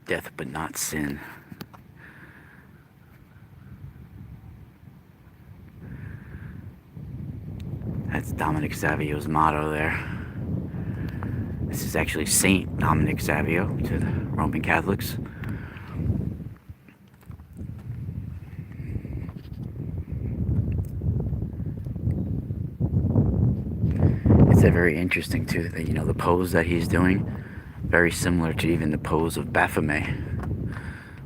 death but not sin. That's Dominic Savio's motto there. This is actually Saint Dominic Savio to the Roman Catholics. It's very interesting too that, you know, the pose that he's doing, very similar to even the pose of Baphomet.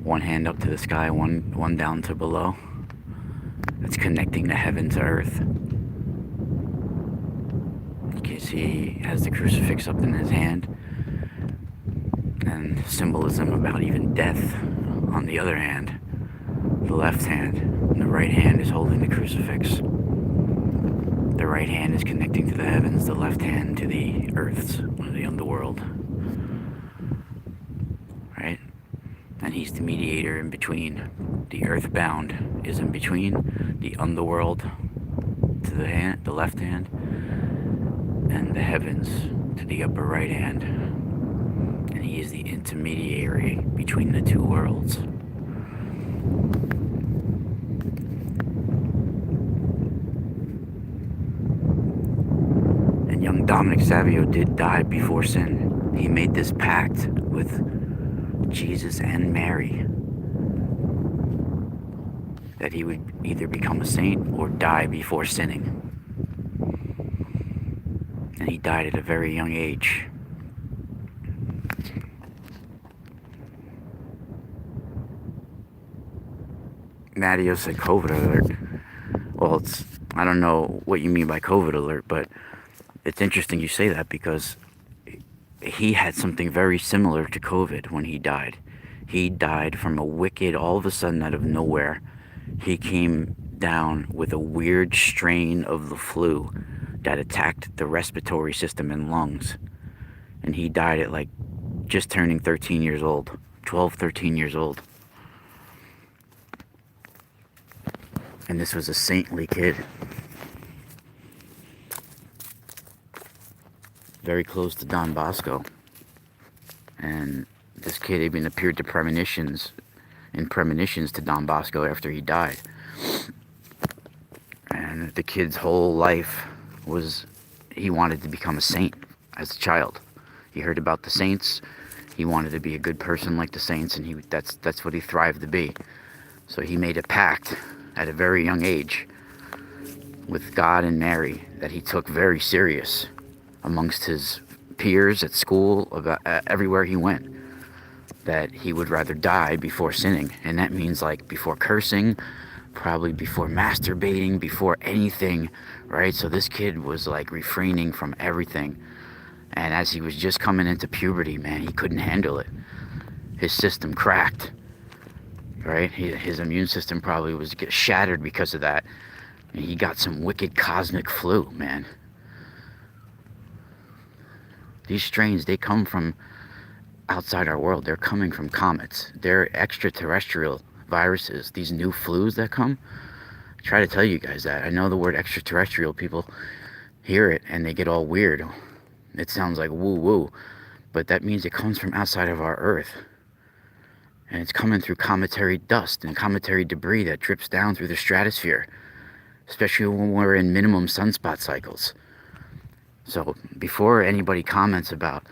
One hand up to the sky, one down to below. It's connecting the heaven to earth. You can see he has the crucifix up in his hand, and symbolism about even death on the other hand, the left hand. And the right hand is holding the crucifix. The right hand is connecting to the heavens, the left hand to the earths, or the underworld. Right? And he's the mediator in between. The earthbound is in between, the underworld to the left hand, and the heavens to the upper right hand. And he is the intermediary between the two worlds. And young Dominic Savio did die before sin. He made this pact with Jesus and Mary that he would either become a saint or die before sinning. And he died at a very young age. Matteo said COVID alert. Well, I don't know what you mean by COVID alert, but it's interesting you say that because he had something very similar to COVID when he died. He died from a wicked, all of a sudden out of nowhere, he came down with a weird strain of the flu that attacked the respiratory system and lungs. And he died at like just turning 13 years old, 12, 13 years old. And this was a saintly kid. Very close to Don Bosco. And this kid even appeared to premonitions to Don Bosco after he died. And the kid's whole life was he wanted to become a saint as a child. He heard about the saints. He wanted to be a good person like the saints, and that's what he thrived to be. So he made a pact at a very young age with God and Mary that he took very serious amongst his peers at school, about everywhere he went, that he would rather die before sinning. And that means like before cursing, probably before masturbating, before anything, right? So this kid was like refraining from everything. And as he was just coming into puberty, man, he couldn't handle it. His system cracked, right? His immune system probably was shattered because of that. And he got some wicked cosmic flu, man. These strains, they come from outside our world. They're coming from comets. They're extraterrestrial viruses. These new flus that come, I try to tell you guys that. I know the word extraterrestrial, people hear it and they get all weird. It sounds like woo-woo, but that means it comes from outside of our Earth. And it's coming through cometary dust and cometary debris that drips down through the stratosphere, especially when we're in minimum sunspot cycles. So before anybody comments about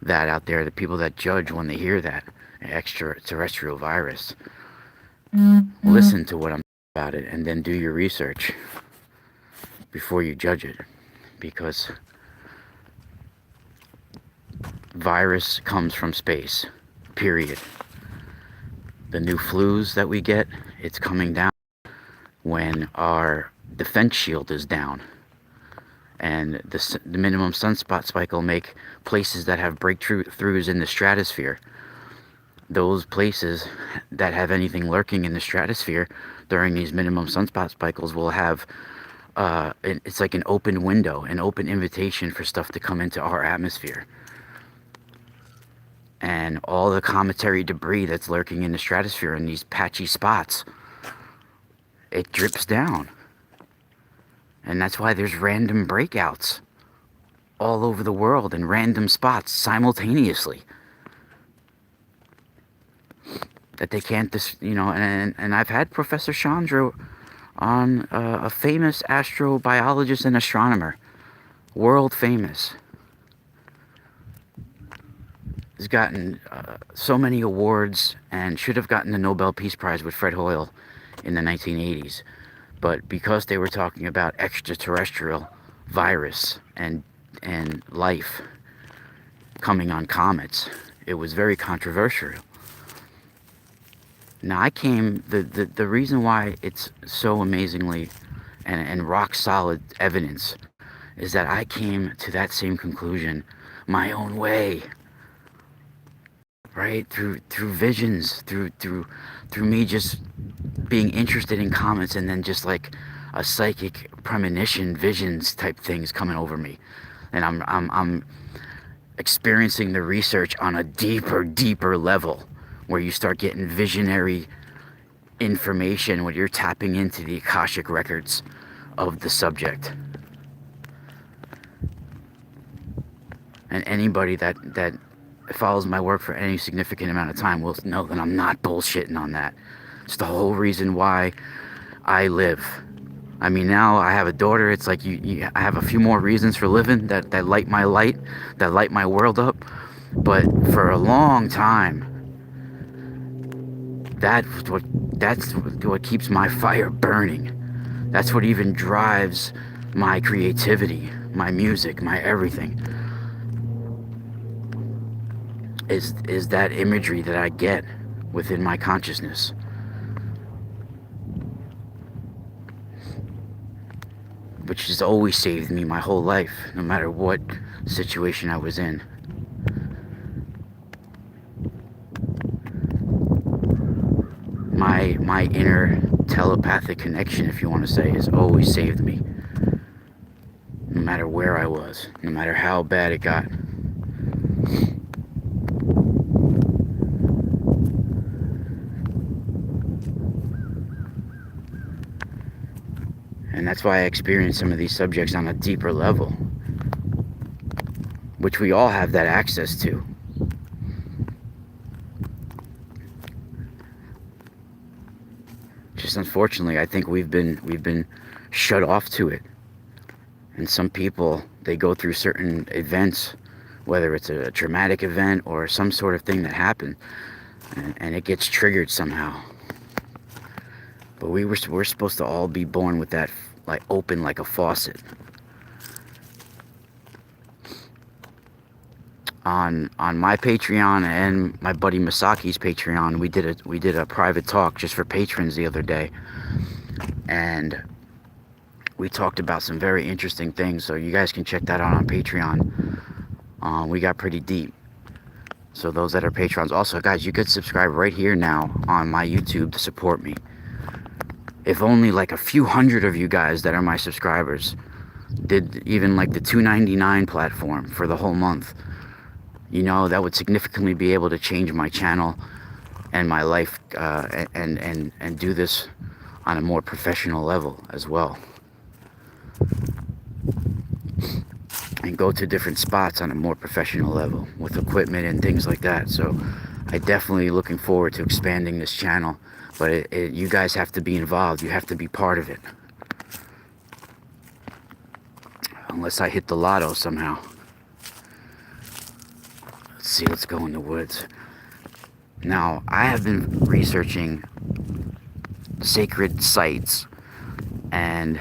that out there, the people that judge when they hear that extraterrestrial virus, listen to what I'm saying about it and then do your research before you judge it, because virus comes from space, period. The new flus that we get, it's coming down when our defense shield is down. And the minimum sunspot spike will make places that have breakthroughs in the stratosphere. Those places that have anything lurking in the stratosphere during these minimum sunspot cycles will have, it's like an open window, an open invitation for stuff to come into our atmosphere. And all the cometary debris that's lurking in the stratosphere in these patchy spots, it drips down. And that's why there's random breakouts all over the world in random spots simultaneously. that they can't, and I've had Professor Chandra on, a famous astrobiologist and astronomer, world famous. Has gotten so many awards and should have gotten the Nobel Peace Prize with Fred Hoyle in the 1980s. But because they were talking about extraterrestrial virus and life coming on comets, it was very controversial. Now the reason why it's so amazingly and rock solid evidence is that I came to that same conclusion my own way. Right? Through visions, through me just being interested in comets, and then just like a psychic premonition, visions type things coming over me. And I'm experiencing the research on a deeper level, where you start getting visionary information when you're tapping into the Akashic records of the subject. And anybody that follows my work for any significant amount of time will know that I'm not bullshitting on that. It's the whole reason why I live. I mean, now I have a daughter. It's like I have a few more reasons for living that light my light, that light my world up. But for a long time, that's what keeps my fire burning. That's what even drives my creativity, my music, my everything. Is that imagery that I get within my consciousness. Which has always saved me my whole life, no matter what situation I was in. My inner telepathic connection, if you want to say, has always saved me. No matter where I was, no matter how bad it got. And that's why I experience some of these subjects on a deeper level, which we all have that access to. Just unfortunately, I think we've been shut off to it. And some people, they go through certain events, whether it's a traumatic event or some sort of thing that happened, and it gets triggered somehow. But we're supposed to all be born with that, like, open like a faucet. On my Patreon and my buddy Masaki's Patreon, we did a private talk just for patrons the other day, and we talked about some very interesting things. So you guys can check that out on Patreon. We got pretty deep. So those that are patrons, also guys, you could subscribe right here now on my YouTube to support me. If only like a few hundred of you guys that are my subscribers did even like the $2.99 platform for the whole month, you know, that would significantly be able to change my channel and my life, and do this on a more professional level as well, and go to different spots on a more professional level with equipment and things like that. So I definitely looking forward to expanding this channel. But you guys have to be involved. You have to be part of it. Unless I hit the lotto somehow. Let's see, let's go in the woods. Now, I have been researching sacred sites and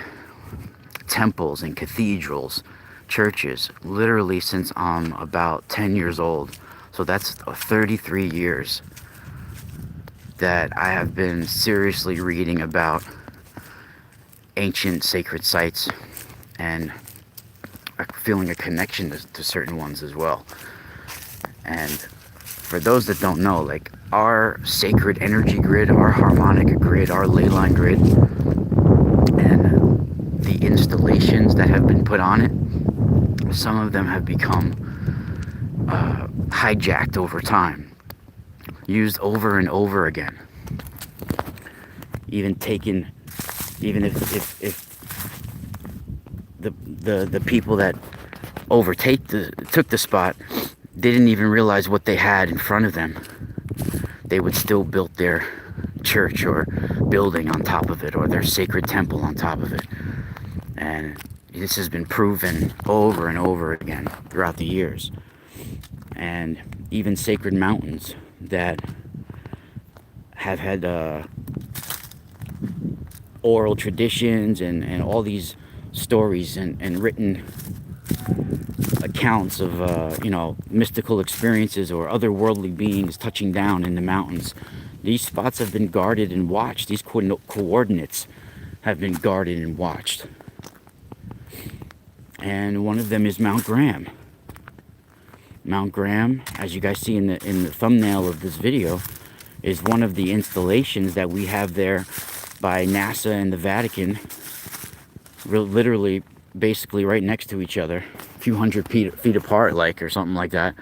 temples and cathedrals, churches, literally since I'm about 10 years old. So that's 33 years that I have been seriously reading about ancient sacred sites and feeling a connection to certain ones as well. And for those that don't know, like, our sacred energy grid, our harmonic grid, our ley line grid, and the installations that have been put on it, some of them have become hijacked over time, used over and over again, even if the people that took the spot didn't even realize what they had in front of them. they would still build their church or building on top of it, or their sacred temple on top of it. And this has been proven over and over again throughout the years. And even sacred mountains that have had oral traditions and all these stories and written accounts of mystical experiences or otherworldly beings touching down in the mountains. These spots have been guarded and watched. These coordinates have been guarded and watched. And one of them is Mount Graham. Mount Graham, as you guys see in the thumbnail of this video, is one of the installations that we have there by NASA and the Vatican, literally basically right next to each other, a few hundred feet apart, like, or something like that.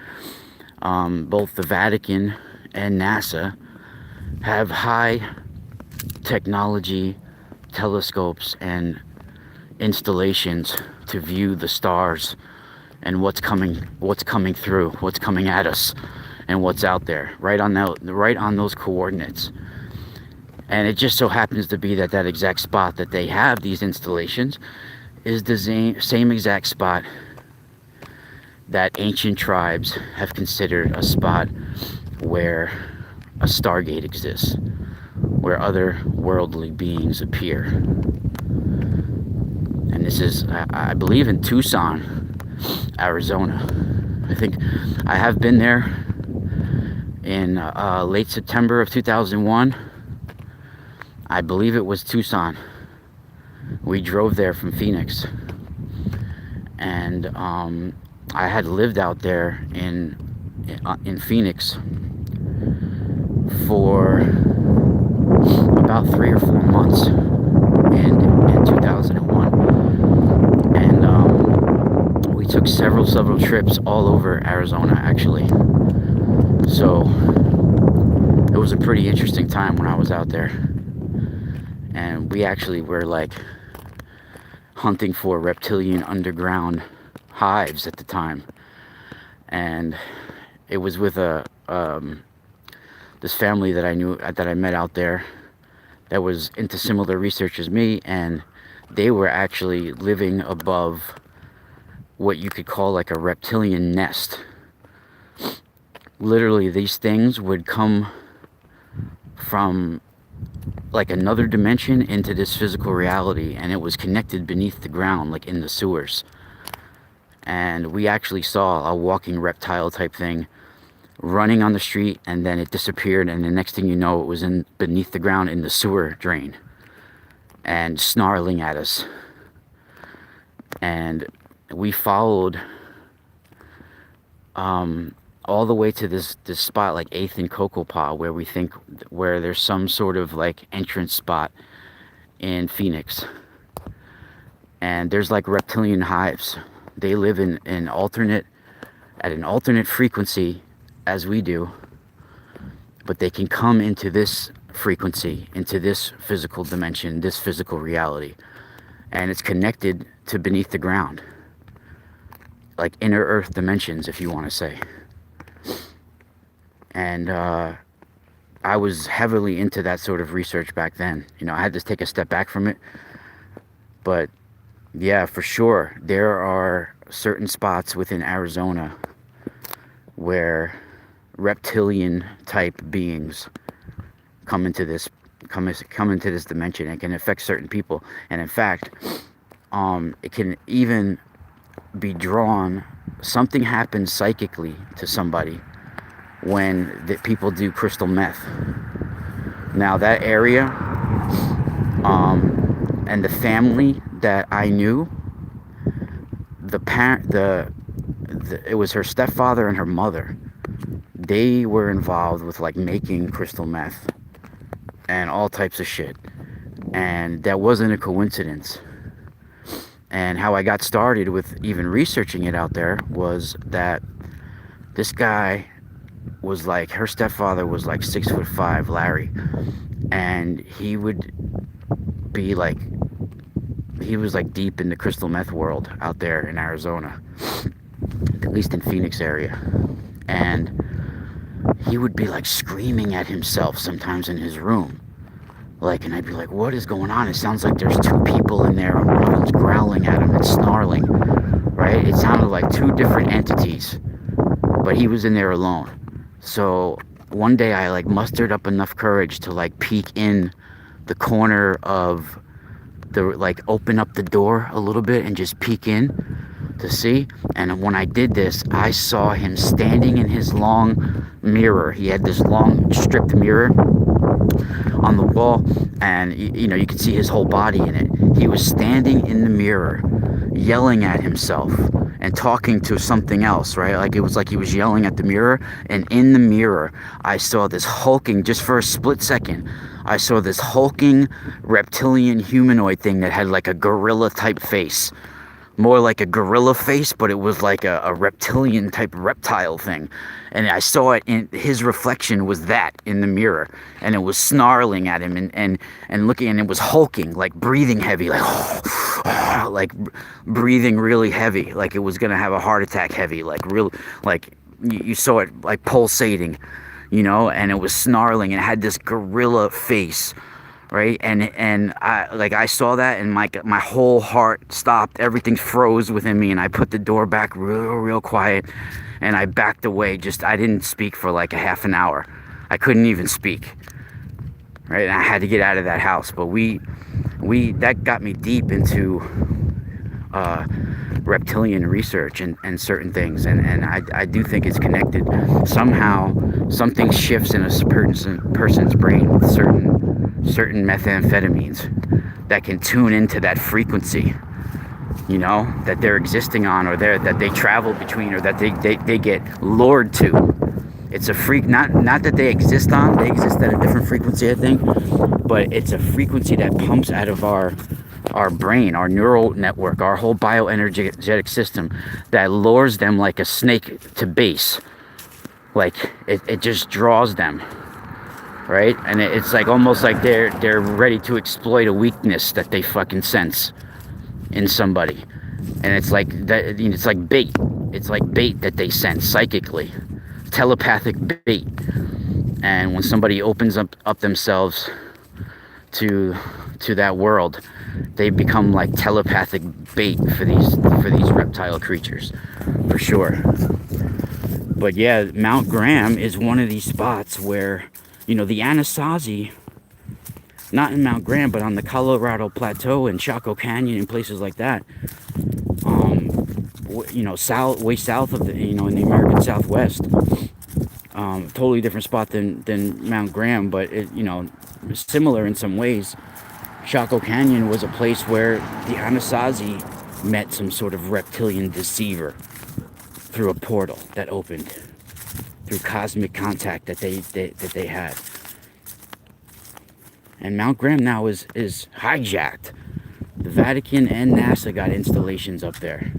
Both the Vatican and NASA have high technology telescopes and installations to view the stars and what's coming through, what's coming at us, and what's out there, right on those coordinates. And it just so happens to be that exact spot that they have these installations is the same exact spot that ancient tribes have considered a spot where a stargate exists, where other worldly beings appear. And this is, I believe, in Tucson, Arizona. I think I have been there in late September of 2001. I believe it was Tucson. We drove there from Phoenix, and I had lived out there in Phoenix for about 3 or 4 months in 2001, and we took several trips all over Arizona, actually. So it was a pretty interesting time when I was out there, and we actually were like hunting for reptilian underground hives at the time. And it was with this family that I met out there that was into similar research as me, and they were actually living above what you could call like a reptilian nest. Literally, these things would come from like another dimension into this physical reality, and it was connected beneath the ground, like in the sewers. And we actually saw a walking reptile type thing running on the street, and then it disappeared, and the next thing you know, it was beneath the ground in the sewer drain and snarling at us. And we followed all the way to this spot like 8th and Cocopa, where there's some sort of like entrance spot in Phoenix, and there's like reptilian hives. They live at an alternate frequency as we do, but they can come into this frequency, into this physical dimension, this physical reality, and it's connected to beneath the ground, like inner earth dimensions, if you want to say. And I was heavily into that sort of research back then. I had to take a step back from it, but yeah, for sure, there are certain spots within Arizona where reptilian type beings come into this dimension and can affect certain people. And in fact, it can even be drawn. Something happens psychically to somebody when the people do crystal meth. Now that area, and the family that I knew, it was her stepfather and her mother. They were involved with like making crystal meth and all types of shit, and that wasn't a coincidence. And how I got started with even researching it out there was that this guy was like, her stepfather was like 6'5", Larry, and he would be like, he was like deep in the crystal meth world out there in Arizona, at least in Phoenix area. And he would be like screaming at himself sometimes in his room. Like, and I'd be like, what is going on? It sounds like there's two people in there and one of them's growling at him and snarling, right? It sounded like two different entities, but he was in there alone. So one day I like mustered up enough courage to like peek in the corner of the, like open up the door a little bit and just peek in to see. And when I did this, I saw him standing in his long mirror. He had this long stripped mirror on the wall, and you know, you could see his whole body in it. He was standing in the mirror yelling at himself and talking to something else, right? Like, it was like he was yelling at the mirror, and in the mirror I saw this hulking, just for a split second, I saw this hulking reptilian humanoid thing that had like a gorilla type face. More like a gorilla face, but it was like a reptilian type reptile thing. And I saw it, in his reflection was that in the mirror, and it was snarling at him and looking, and it was hulking, like breathing heavy, like like breathing really heavy, like it was gonna have a heart attack heavy, like real, like you saw it like pulsating, you know, and it was snarling and it had this gorilla face. Right, and I saw that, and my whole heart stopped. Everything froze within me, and I put the door back real quiet, and I backed away. I didn't speak for like a half an hour. I couldn't even speak. Right, and I had to get out of that house. But that got me deep into reptilian research and certain things, and I do think it's connected. Somehow something shifts in a person's brain with certain methamphetamines that can tune into that frequency, you know, that they're existing on, or that they travel between, or that they get lured to. It's a freak, not that they exist on, they exist at a different frequency, I think, but it's a frequency that pumps out of our brain, our neural network, our whole bioenergetic system, that lures them like a snake to base. Like it just draws them, right? And it's like almost like they're ready to exploit a weakness that they fucking sense in somebody. And it's like that, it's like bait. It's like bait that they sense psychically, telepathic bait. And when somebody opens up themselves to that world, they become like telepathic bait for these reptile creatures, for sure. But yeah, Mount Graham is one of these spots where, you know, the Anasazi, not in Mount Graham, but on the Colorado Plateau and Chaco Canyon and places like that, you know, way south of the, you know, in the American Southwest, totally different spot than Mount Graham, but it, you know, similar in some ways. Chaco Canyon was a place where the Anasazi met some sort of reptilian deceiver through a portal that opened, through cosmic contact that they had. And Mount Graham now is hijacked. The Vatican and NASA got installations up there.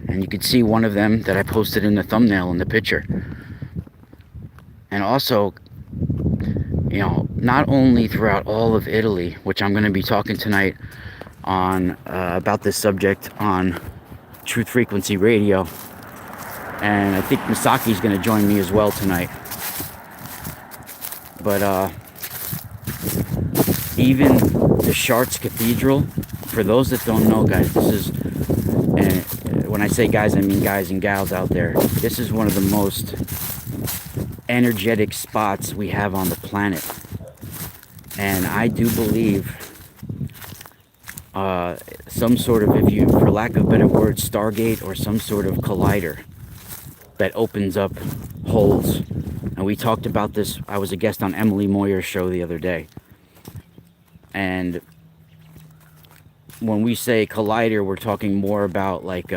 And you can see one of them that I posted in the thumbnail in the picture. And also, you know, not only throughout all of Italy, which I'm going to be talking tonight on about this subject on Truth Frequency Radio, and I think Misaki's going to join me as well tonight. But even the Chartres Cathedral, for those that don't know, guys, this is, and when I say guys, I mean guys and gals out there, this is one of the most energetic spots we have on the planet. And I do believe some sort of, if you, for lack of a better word, Stargate, or some sort of collider that opens up holes. And we talked about this. I was a guest on Emily Moyer's show the other day. And when we say collider, we're talking more about like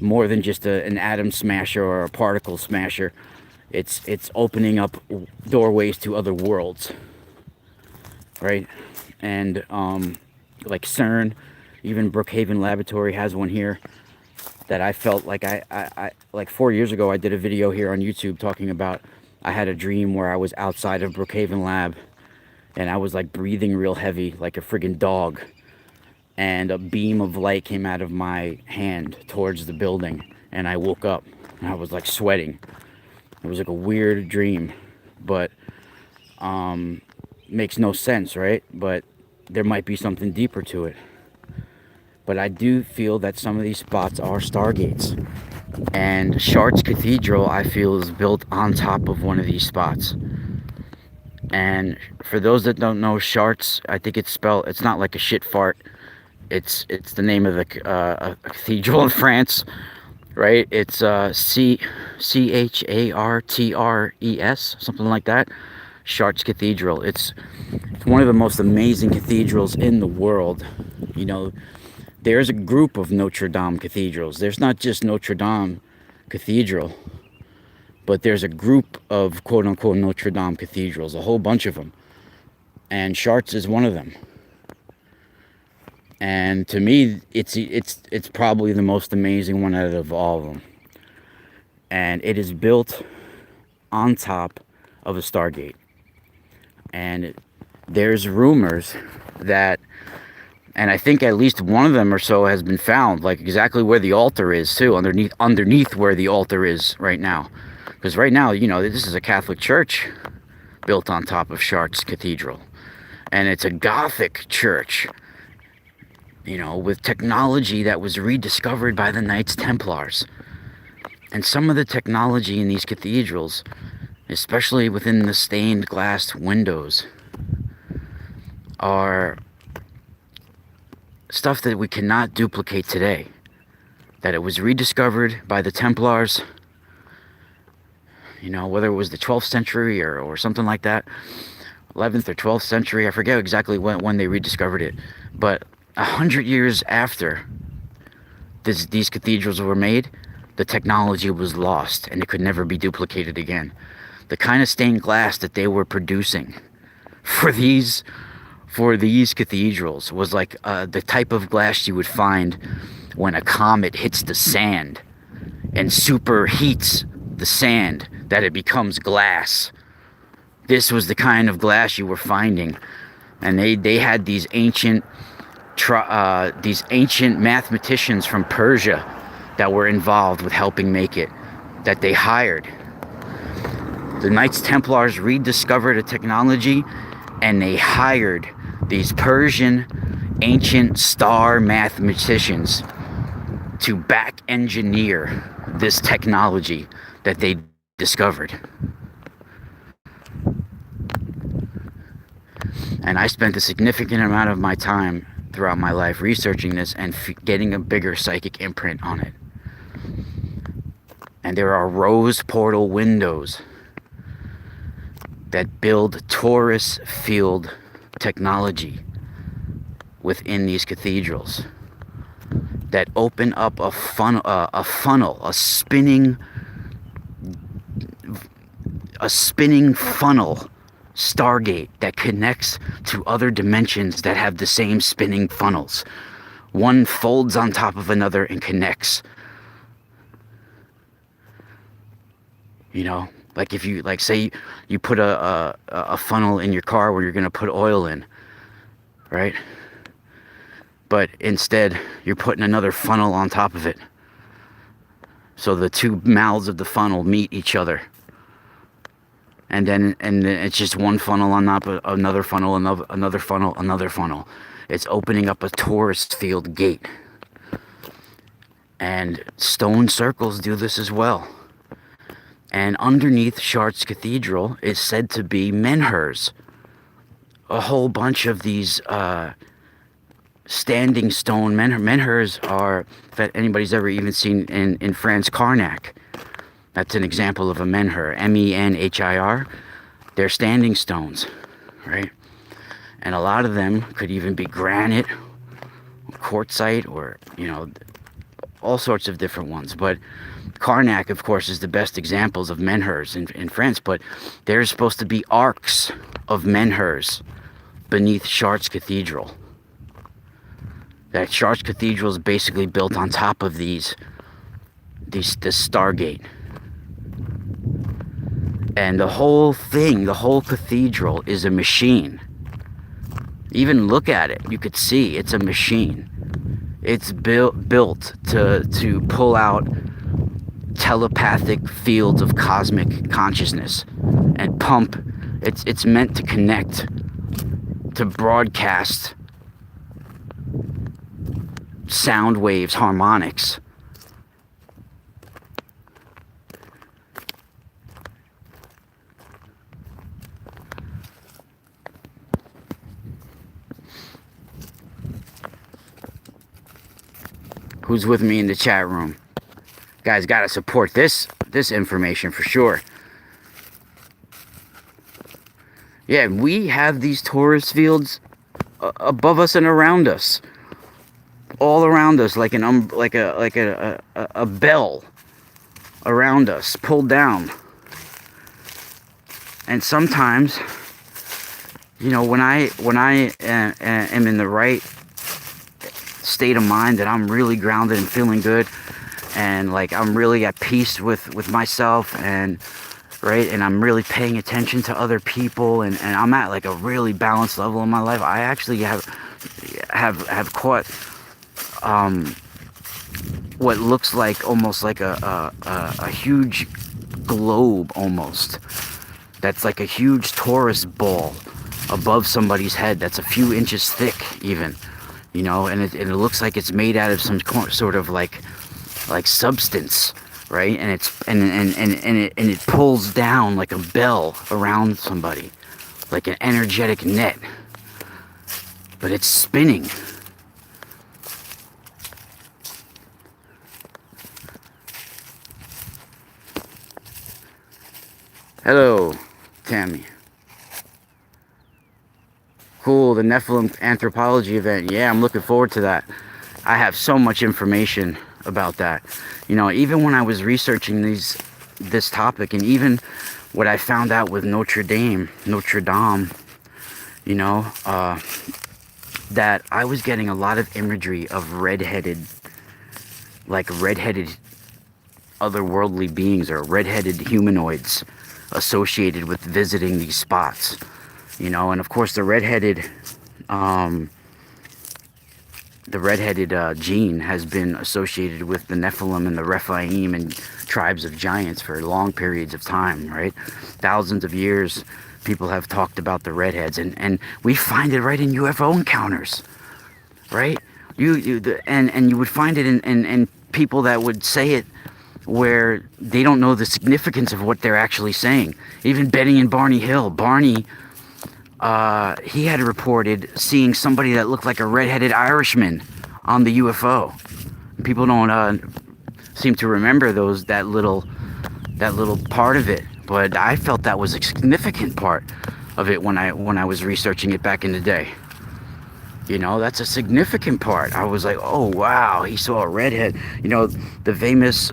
more than just an atom smasher or a particle smasher. It's opening up doorways to other worlds, right? And like CERN, even Brookhaven Laboratory has one here that I felt like I like 4 years ago I did a video here on YouTube talking about, I had a dream where I was outside of Brookhaven Lab and I was like breathing real heavy like a friggin' dog, and a beam of light came out of my hand towards the building, and I woke up and I was like sweating. It was like a weird dream, but makes no sense, right? But there might be something deeper to it. But I do feel that some of these spots are stargates. And Chartres Cathedral, I feel, is built on top of one of these spots. And for those that don't know, Chartres, I think it's spelled, it's not like a shit fart. It's the name of a cathedral in France, right? It's Chartres, something like that. Chartres Cathedral. It's one of the most amazing cathedrals in the world. You know, there's a group of Notre Dame cathedrals. There's not just Notre Dame Cathedral, but there's a group of quote-unquote Notre Dame cathedrals, a whole bunch of them. And Chartres is one of them. And to me, it's probably the most amazing one out of all of them. And it is built on top of a stargate. And there's rumors that, and I think at least one of them or so has been found, like exactly where the altar is too, underneath where the altar is right now. Because right now, you know, this is a Catholic church built on top of Chartres Cathedral. And it's a Gothic church, you know, with technology that was rediscovered by the Knights Templars. And some of the technology in these cathedrals, especially within the stained glass windows, are stuff that we cannot duplicate today. That it was rediscovered by the Templars, you know, whether it was the 12th century or something like that, 11th or 12th century, I forget exactly when they rediscovered it, but 100 years after these cathedrals were made, the technology was lost and it could never be duplicated again. The kind of stained glass that they were producing for these cathedrals was like the type of glass you would find when a comet hits the sand and superheats the sand, that it becomes glass. This was the kind of glass you were finding. And they had these ancient mathematicians from Persia that were involved with helping make it, that they hired. The Knights Templars rediscovered a technology, and they hired these Persian ancient star mathematicians to back engineer this technology that they discovered. And I spent a significant amount of my time throughout my life researching this and getting a bigger psychic imprint on it. And there are rose portal windows that build Torus field technology within these cathedrals that open up a funnel, a spinning funnel stargate that connects to other dimensions that have the same spinning funnels. One folds on top of another and connects. You know, like if you, like, say you put a funnel in your car where you're going to put oil in, right? But instead, you're putting another funnel on top of it. So the two mouths of the funnel meet each other. And then it's just one funnel on top of another funnel, another funnel, another funnel. It's opening up a Torus field gate. And stone circles do this as well. And underneath Chartres Cathedral is said to be menhirs. A whole bunch of these standing stone menhirs are, if anybody's ever even seen in France, Karnak. That's an example of a menhir, menhir. They're standing stones, right? And a lot of them could even be granite, quartzite, or, you know, all sorts of different ones. But Karnak, of course, is the best examples of menhirs in France. But there's supposed to be arcs of menhirs beneath Chartres Cathedral. That Chartres Cathedral is basically built on top of this Stargate. And the whole thing, the whole cathedral is a machine. Even look at it, you could see it's a machine. It's built to pull out telepathic fields of cosmic consciousness and pump. It's meant to connect, to broadcast sound waves, harmonics. Who's with me in the chat room? Guys, gotta support this information for sure. Yeah, we have these Torus fields above us and around us, all around us, like a bell around us, pulled down. And sometimes, you know, when I am in the right state of mind, that I'm really grounded and feeling good, and like I'm really at peace with myself, and right, and I'm really paying attention to other people, and I'm at like a really balanced level in my life. I actually have caught what looks like almost like a huge globe, almost, that's like a huge Torus ball above somebody's head, that's a few inches thick even, you know, and it looks like it's made out of some sort of like substance, right? And it pulls down like a bell around somebody, like an energetic net, but it's spinning. Hello, Tammy. Cool, the Nephilim anthropology event. Yeah, I'm looking forward to that. I have so much information about that. You know, even when I was researching this topic, and even what I found out with Notre Dame, you know, that I was getting a lot of imagery of redheaded otherworldly beings, or redheaded humanoids associated with visiting these spots, you know. And of course the redheaded gene has been associated with the Nephilim and the Rephaim and tribes of giants for long periods of time, right? Thousands of years people have talked about the redheads, and we find it right in UFO encounters, right? And you would find it in people that would say it where they don't know the significance of what they're actually saying. Even Benny and Barney Hill. Barney, he had reported seeing somebody that looked like a redheaded Irishman on the UFO. People don't seem to remember that little part of it, but I felt that was a significant part of it when I was researching it back in the day. You know, that's a significant part. I was like, oh wow, he saw a redhead. You know, the famous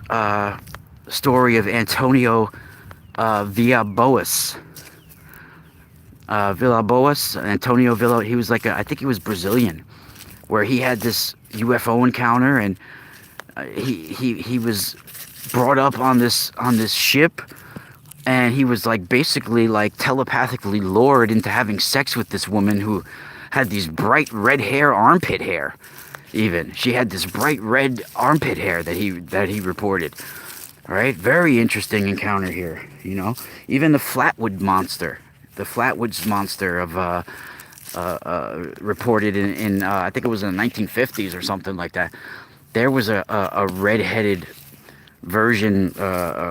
story of Antonio Villas-Boas. Antonio Villa, he was like I think he was Brazilian, where he had this UFO encounter, and he was brought up on this ship, and he was like basically like telepathically lured into having sex with this woman who had these bright red hair, armpit hair. Even she had this bright red armpit hair that he reported. All right, very interesting encounter here. You know, even the Flatwoods monster of reported in I think it was in the 1950s or something like that. There was a red-headed version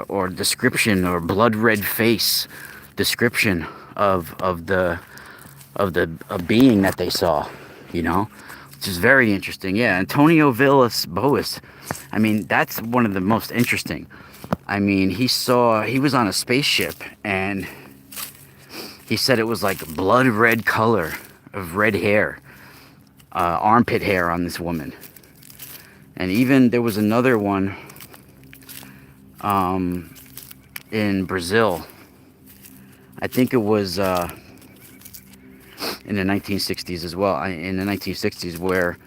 or description, or blood red face description of a being that they saw, you know, which is very interesting. Yeah, Antonio Villas-Boas. I mean, that's one of the most interesting. I mean, he was on a spaceship, and he said it was like blood red color of red hair, armpit hair on this woman. And even there was another one in Brazil. I think it was in the 1960s as well. In the 1960s, where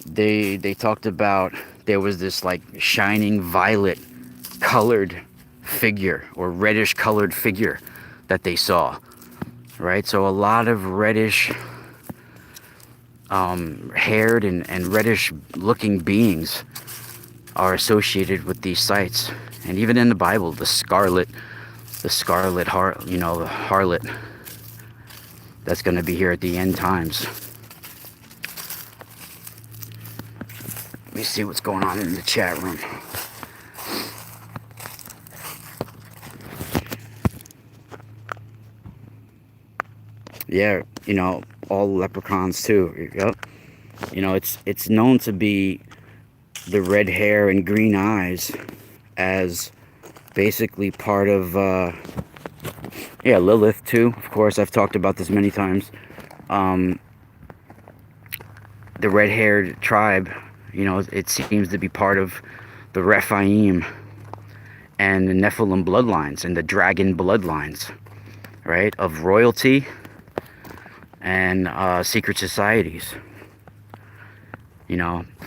they talked about there was this like shining violet colored figure, or reddish colored figure, that they saw. Right, so a lot of reddish haired and reddish looking beings are associated with these sites. And even in the Bible, the scarlet heart, the harlot that's going to be here at the end times. Let me see what's going on in the chat room. Yeah, all leprechauns too. Yep. It's known to be the red hair and green eyes as basically part of Lilith too. Of course, I've talked about this many times. The red-haired tribe, it seems to be part of the Rephaim and the Nephilim bloodlines and the dragon bloodlines, right, of royalty and secret societies.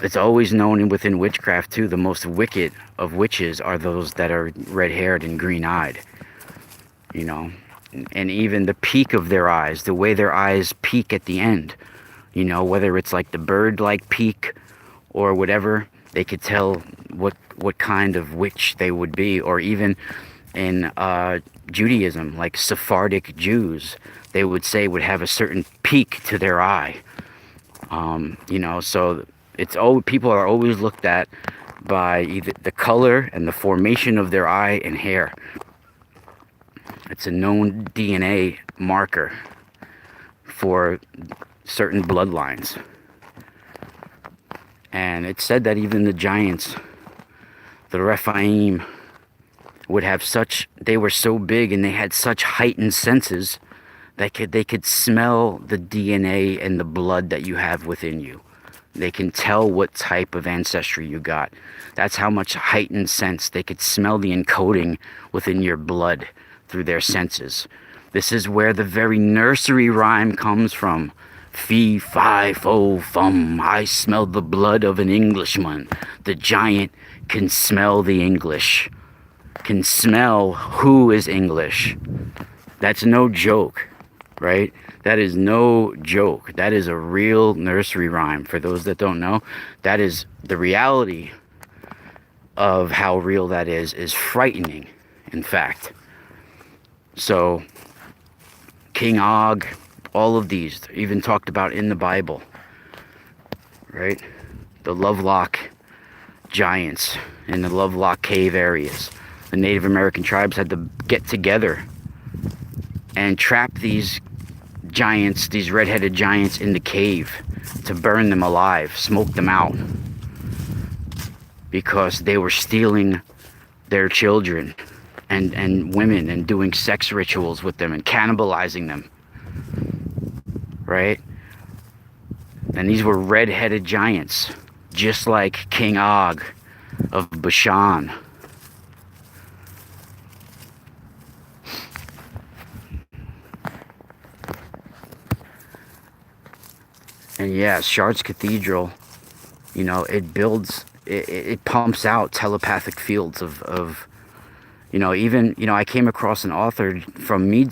It's always known within witchcraft too, the most wicked of witches are those that are red-haired and green-eyed. And even the peak of their eyes, the way their eyes peak at the end, whether it's like the bird-like peak or whatever, they could tell what kind of witch they would be. Or even in Judaism, like Sephardic Jews, they would have a certain peak to their eye. So people are always looked at by either the color and the formation of their eye and hair. It's a known DNA marker for certain bloodlines. And it's said that even the giants, the Rephaim, they were so big and they had such heightened senses that they could smell the DNA and the blood that you have within you. They can tell what type of ancestry you got. That's how much heightened sense. They could smell the encoding within your blood through their senses. This is where the very nursery rhyme comes from. Fee, fi, fo, fum, I smell the blood of an Englishman. The giant can smell the English. Can smell who is English. That's no joke, right? That is no joke. That is a real nursery rhyme. For those that don't know, that is the reality of how real that is frightening, in fact. So, King Og, all of these, even talked about in the Bible, right? The Lovelock Giants in the Lovelock cave areas. The Native American tribes had to get together and trap these giants, these red-headed giants, in the cave to burn them alive, smoke them out, because they were stealing their children and women and doing sex rituals with them and cannibalizing them, right? And these were red-headed giants, just like King Og of Bashan. And yeah, Chartres Cathedral, it pumps out telepathic fields of I came across an author from me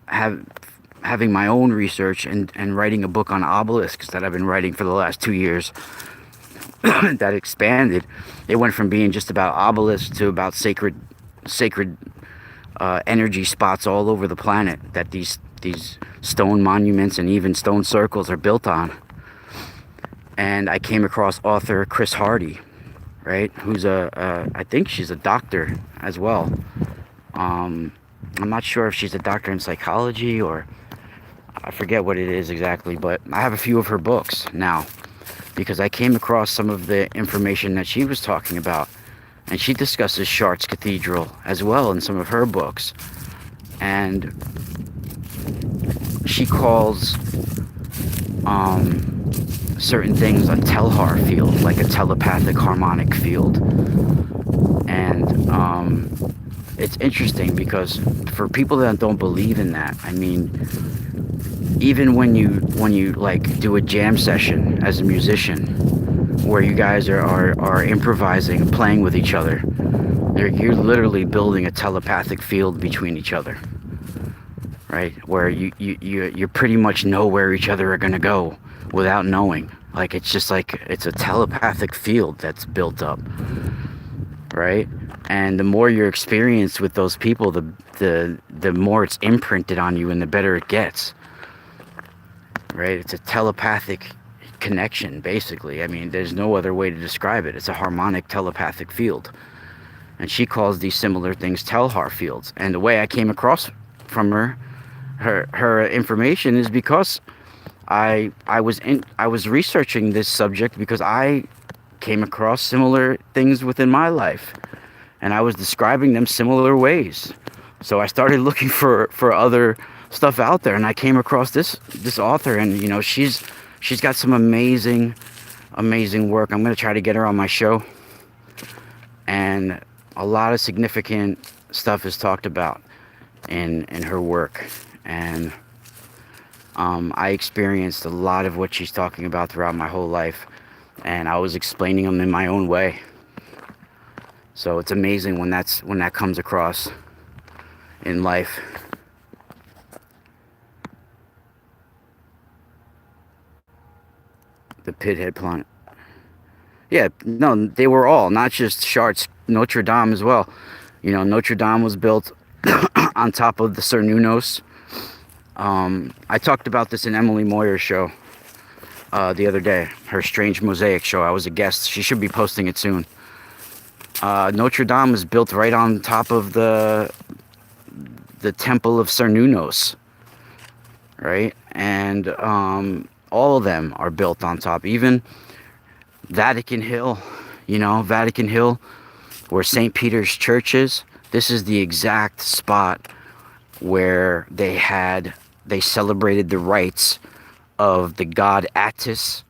having my own research and writing a book on obelisks that I've been writing for the last 2 years that expanded. It went from being just about obelisks to about sacred energy spots all over the planet that these stone monuments and even stone circles are built on. And I came across author Chris Hardy, right? Who's I think she's a doctor as well. I'm not sure if she's a doctor in psychology or I forget what it is exactly, but I have a few of her books now because I came across some of the information that she was talking about. And she discusses Chartres Cathedral as well in some of her books. And she calls certain things a telhar field, like a telepathic harmonic field. And it's interesting because for people that don't believe in that, I mean, even when you like do a jam session as a musician, where you guys are improvising, playing with each other, you're literally building a telepathic field between each other, right? Where you pretty much know where each other are gonna go without knowing. Like it's just like it's a telepathic field that's built up, right? And the more you're experienced with those people, the more it's imprinted on you and the better it gets. Right? It's a telepathic connection, basically. I mean, there's no other way to describe it. It's a harmonic telepathic field. And she calls these similar things Telhar fields. And the way I came across from her information is because I was researching this subject because I came across similar things within my life, and I was describing them similar ways. So I started looking for other stuff out there, and I came across this author, and you know, she's got some amazing work. I'm going to try to get her on my show, and a lot of significant stuff is talked about in her work. And I experienced a lot of what she's talking about throughout my whole life, and I was explaining them in my own way. So it's amazing when that comes across in life. The Pithead planet. Yeah, no, they were all, not just Chartres, Notre Dame as well. You know, Notre Dame was built on top of the Cernunnos. I talked about this in Emily Moyer's show the other day, her Strange Mosaic show. I was a guest. She should be posting it soon. Notre Dame is built right on top of the Temple of Cernunnos, right? And all of them are built on top. Even Vatican Hill, you know, Vatican Hill, where St. Peter's Church is. This is the exact spot where they celebrated the rights of the god Attis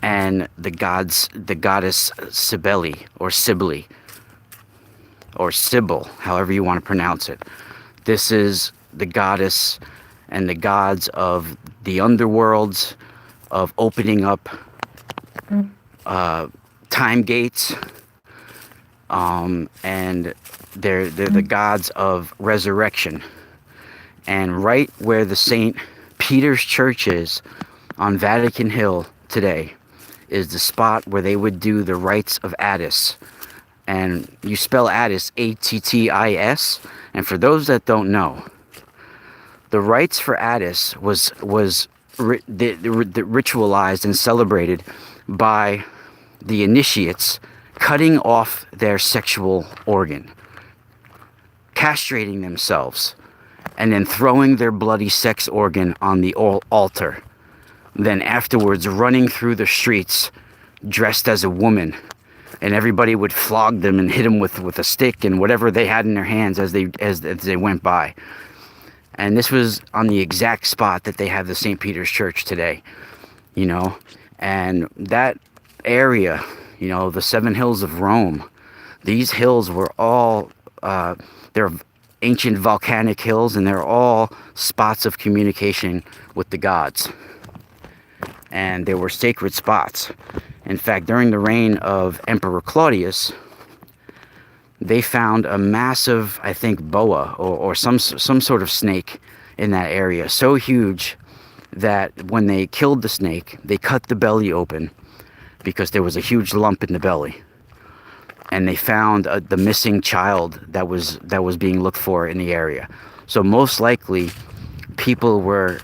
and the goddess Cybele, or Sibylle, or Sybil, however you want to pronounce it. This is the goddess and the gods of the underworlds, of opening up time gates, and they're the gods of resurrection. And right where the St. Peter's Church is on Vatican Hill today is the spot where they would do the Rights of Addis. And you spell Addis Attis. And for those that don't know, the rites for Addis was ritualized and celebrated by the initiates cutting off their sexual organ, castrating themselves, and then throwing their bloody sex organ on the altar. Then afterwards running through the streets dressed as a woman, and everybody would flog them and hit them with a stick and whatever they had in their hands as they went by. And this was on the exact spot that they have the St. Peter's Church today, you know. And that area, you know, the 7 hills of Rome, these hills were all, they're ancient volcanic hills, and they're all spots of communication with the gods. And they were sacred spots. In fact, during the reign of Emperor Claudius, they found a massive, I think, boa or some sort of snake in that area, so huge that when they killed the snake, they cut the belly open because there was a huge lump in the belly, and they found the missing child that was being looked for in the area. So most likely, people were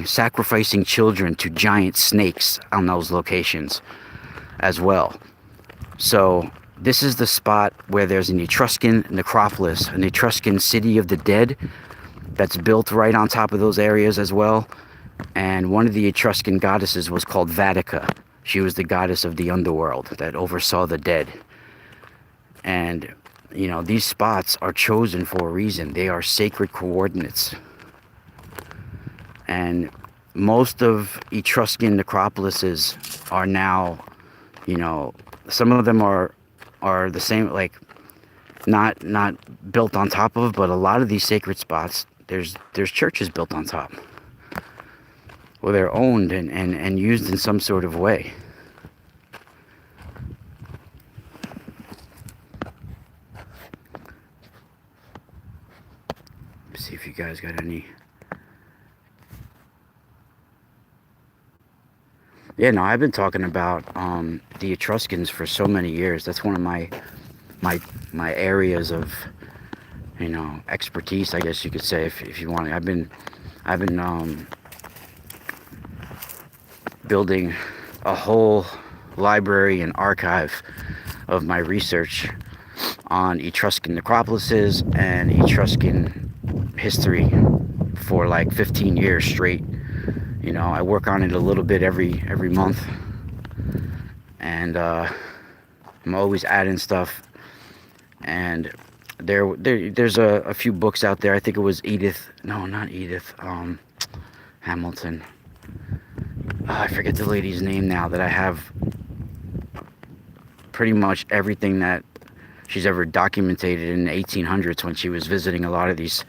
sacrificing children to giant snakes on those locations as well. So this is the spot where there's an Etruscan necropolis, an Etruscan city of the dead that's built right on top of those areas as well. And one of the Etruscan goddesses was called Vatica. She was the goddess of the underworld that oversaw the dead. And, you know, these spots are chosen for a reason. They are sacred coordinates. And most of Etruscan necropolises are now, you know, some of them are the same, like not built on top of, but a lot of these sacred spots, there's churches built on top. Well, they're owned and used in some sort of way. Let's see if you guys got any. Yeah, no, I've been talking about the Etruscans for so many years. That's one of my my areas of, expertise, I guess you could say, if you want. I've been building a whole library and archive of my research on Etruscan necropolises and Etruscan history for like 15 years straight. I work on it a little bit every month, and I'm always adding stuff. And there's a few books out there. I think it was Hamilton. I forget the lady's name now, that I have pretty much everything that she's ever documented in the 1800s when she was visiting a lot of these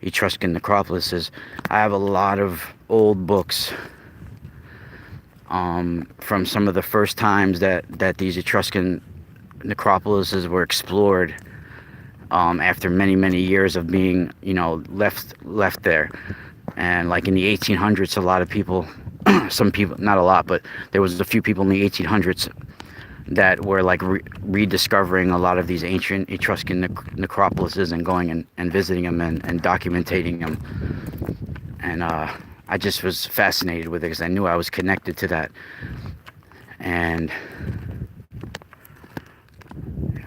Etruscan necropolises. I have a lot of old books from some of the first times that these Etruscan necropolises were explored, after many years of being left there. And like in the 1800s, a lot of people, some people, not a lot, but there was a few people in the 1800s that were like rediscovering a lot of these ancient Etruscan necropolises and going and visiting them and documenting them. And I just was fascinated with it because I knew I was connected to that. And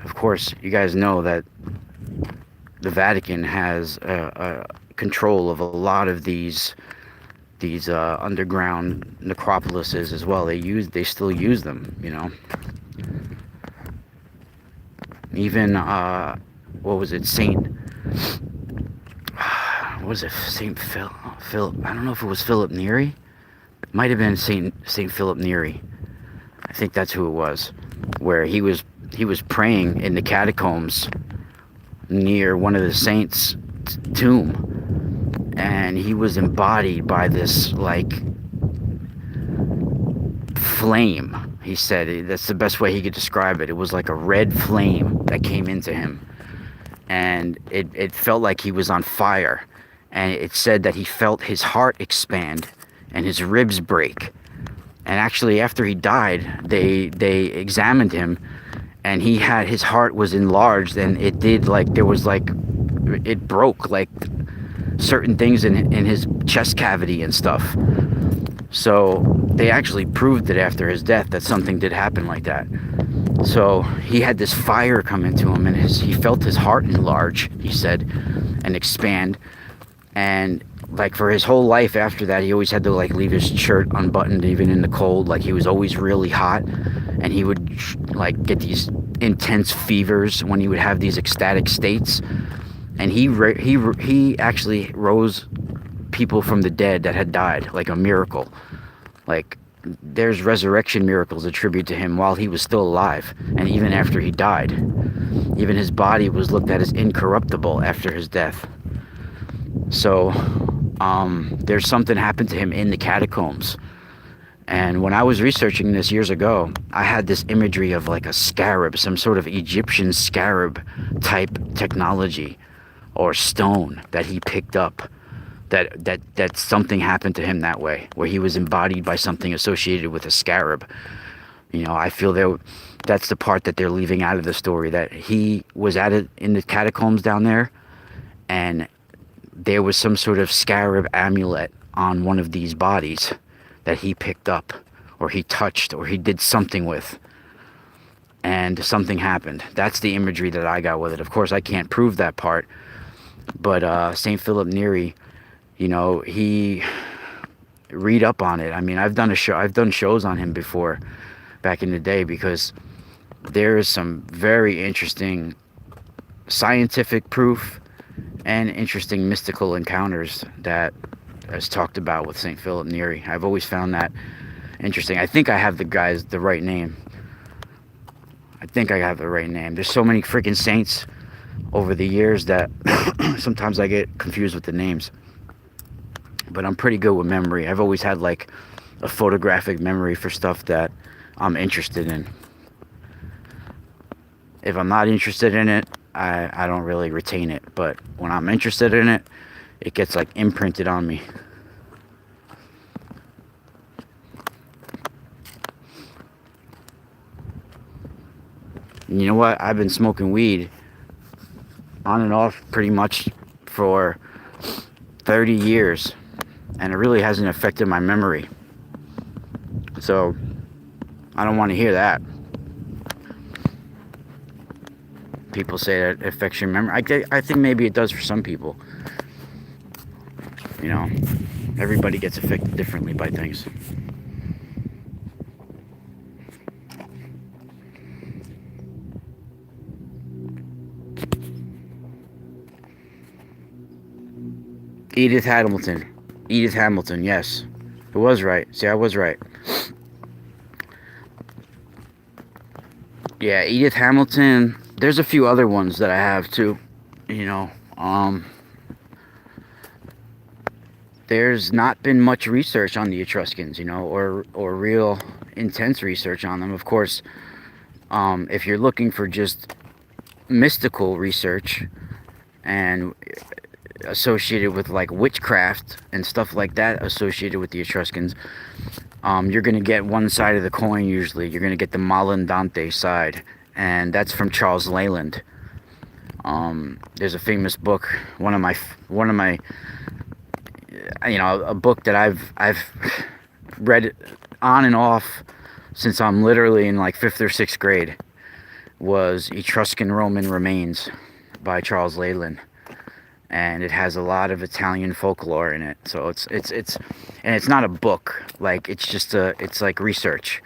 of course, you guys know that the Vatican has control of a lot of these underground necropolises as well. They still use them, Even what was it, Saint Philip? I don't know if it was Philip Neri. It might have been Saint Philip Neri. I think that's who it was, where he was praying in the catacombs near one of the saints' tomb, and he was embodied by this like flame. He said that's the best way he could describe it. It was like a red flame that came into him, and it felt like he was on fire. And it said that he felt his heart expand and his ribs break. And actually, after he died, they examined him, and his heart was enlarged, and it broke like certain things in his chest cavity and stuff. So they actually proved it after his death that something did happen like that. So he had this fire come into him, and he felt his heart enlarge, he said, and expand. And like for his whole life after that, he always had to like leave his shirt unbuttoned even in the cold. Like he was always really hot, and he would like get these intense fevers when he would have these ecstatic states. And he actually rose people from the dead that had died, like a miracle. Like there's resurrection miracles attributed to him while he was still alive, and even after he died. Even his body was looked at as incorruptible after his death. So there's something happened to him in the catacombs. And when I was researching this years ago, I had this imagery of like a scarab, some sort of Egyptian scarab type technology or stone that he picked up, that something happened to him that way, where he was embodied by something associated with a scarab. I feel that's the part that they're leaving out of the story, that he was in the catacombs down there, and there was some sort of scarab amulet on one of these bodies that he picked up, or he touched, or he did something with, and something happened. That's the imagery that I got with it. Of course, I can't prove that part, but St. Philip Neri, he read up on it. I mean, I've done shows on him before, back in the day, because there is some very interesting scientific proof and interesting mystical encounters that is talked about with St. Philip Neri. I've always found that interesting. I think I have the right name. There's so many freaking saints over the years that sometimes I get confused with the names. But I'm pretty good with memory. I've always had like a photographic memory for stuff that I'm interested in. If I'm not interested in it, I don't really retain it. But when I'm interested in it, it gets like imprinted on me. And you know what? I've been smoking weed on and off pretty much for 30 years, and it really hasn't affected my memory. So I don't want to hear that. People say that it affects your memory. I think maybe it does for some people. You know, everybody gets affected differently by things. Edith Hamilton, yes. It was right. See, I was right. Yeah, Edith Hamilton. There's a few other ones that I have too. You know, there's not been much research on the Etruscans, you know, or real intense research on them. Of course, if you're looking for just mystical research and associated with like witchcraft and stuff like that associated with the Etruscans, you're going to get one side of the coin usually. You're going to get the Malandante side, and that's from Charles Leyland. There's a famous book, one of my you know, a book that I've read on and off since I'm literally in like 5th or 6th grade, was Etruscan Roman Remains by Charles Leyland. And it has a lot of Italian folklore in it. So it's and it's not a book, like it's like research.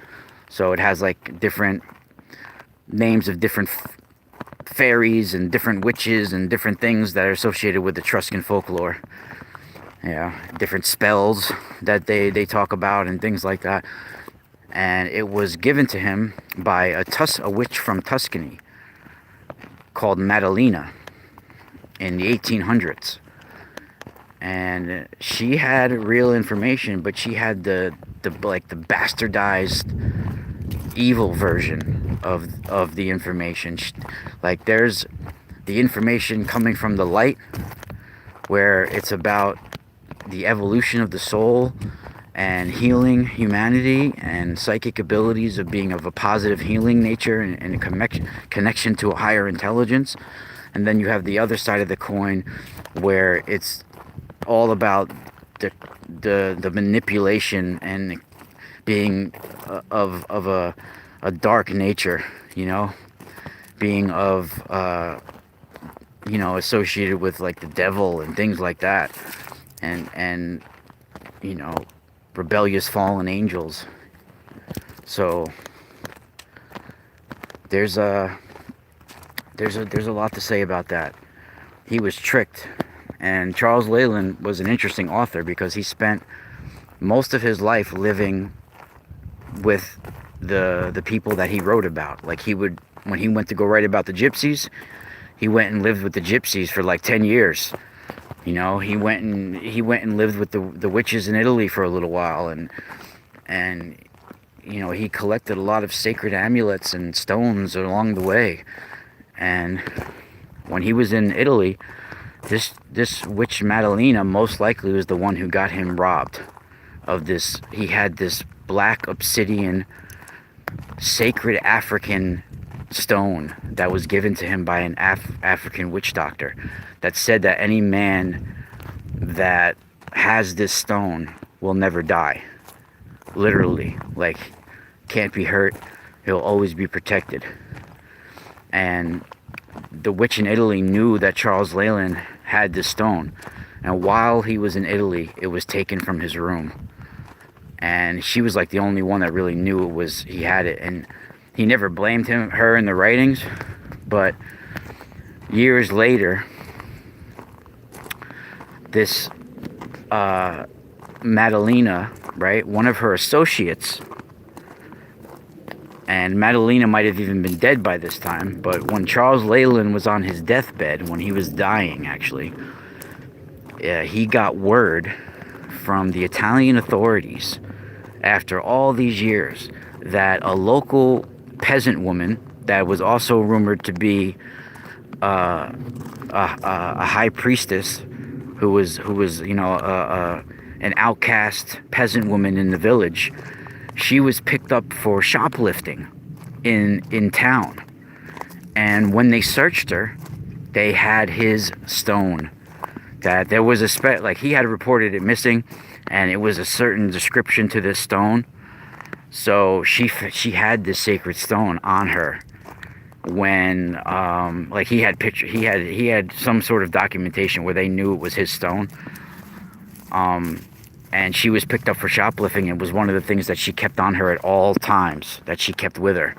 So it has like different names of different fairies and different witches and different things that are associated with Etruscan folklore. Yeah, different spells that they talk about and things like that. And it was given to him by a witch from Tuscany called Madalena in the 1800s. And she had real information, but she had the bastardized evil version of the information. Like, there's the information coming from the light, where it's about the evolution of the soul and healing humanity and psychic abilities of being of a positive healing nature and a connection to a higher intelligence. And then you have the other side of the coin, where it's all about the manipulation and being of a dark nature, you know, being of you know, associated with like the devil and things like that, and you know, rebellious fallen angels. So there's a lot to say about that. He was tricked. And Charles Leyland was an interesting author because he spent most of his life living with the people that he wrote about. Like, when he went to go write about the gypsies, he went and lived with the gypsies for like 10 years. You know, he went and lived with the witches in Italy for a little while, and you know, he collected a lot of sacred amulets and stones along the way. And when he was in Italy, this witch Madalena most likely was the one who got him robbed of this. He had this black obsidian sacred African stone that was given to him by an African witch doctor that said that any man that has this stone will never die. Literally, like, can't be hurt, he'll always be protected. And the witch in Italy knew that Charles Leyland had this stone, and while he was in Italy, it was taken from his room. And she was like the only one that really knew he had it, and he never blamed her in the writings. But years later, this Madalena, right, one of her associates, and Madalena might have even been dead by this time, but when Charles Leyland was on his deathbed, when he was dying actually, he got word from the Italian authorities after all these years that a local peasant woman that was also rumored to be a high priestess, who was you know, an outcast peasant woman in the village, she was picked up for shoplifting in town. And when they searched her, they had his stone. That there was like he had reported it missing, and it was a certain description to this stone. So she had this sacred stone on her when like he had some sort of documentation where they knew it was his stone. And she was picked up for shoplifting. It was one of the things that she kept on her at all times, that she kept with her.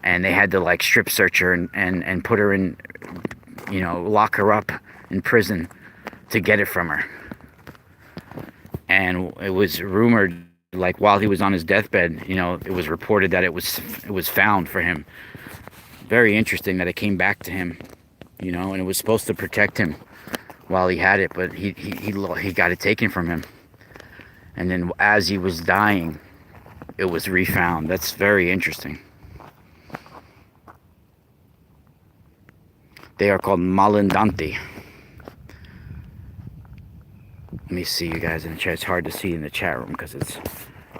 And they had to like strip search her and put her in, lock her up in prison to get it from her. And it was rumored, like while he was on his deathbed, it was reported that it was found for him. Very interesting that it came back to him, and it was supposed to protect him while he had it, but he got it taken from him. And then as he was dying, it was refound. That's very interesting. They are called malindanti. Let me see you guys in the chat. It's hard to see in the chat room because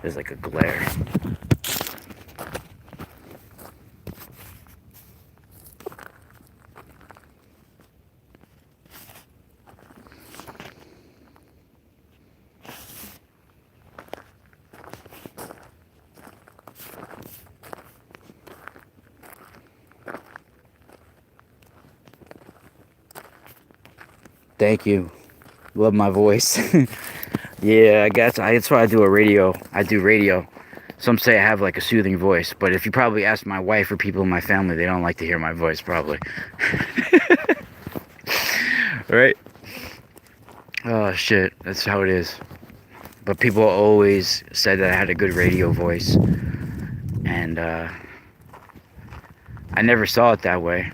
there's like a glare. Thank you. Love my voice. Yeah, I guess that's why I do radio. I do radio. Some say I have like a soothing voice, but if you probably ask my wife or people in my family, they don't like to hear my voice probably. Right? Oh shit, that's how it is. But people always said that I had a good radio voice, and I never saw it that way.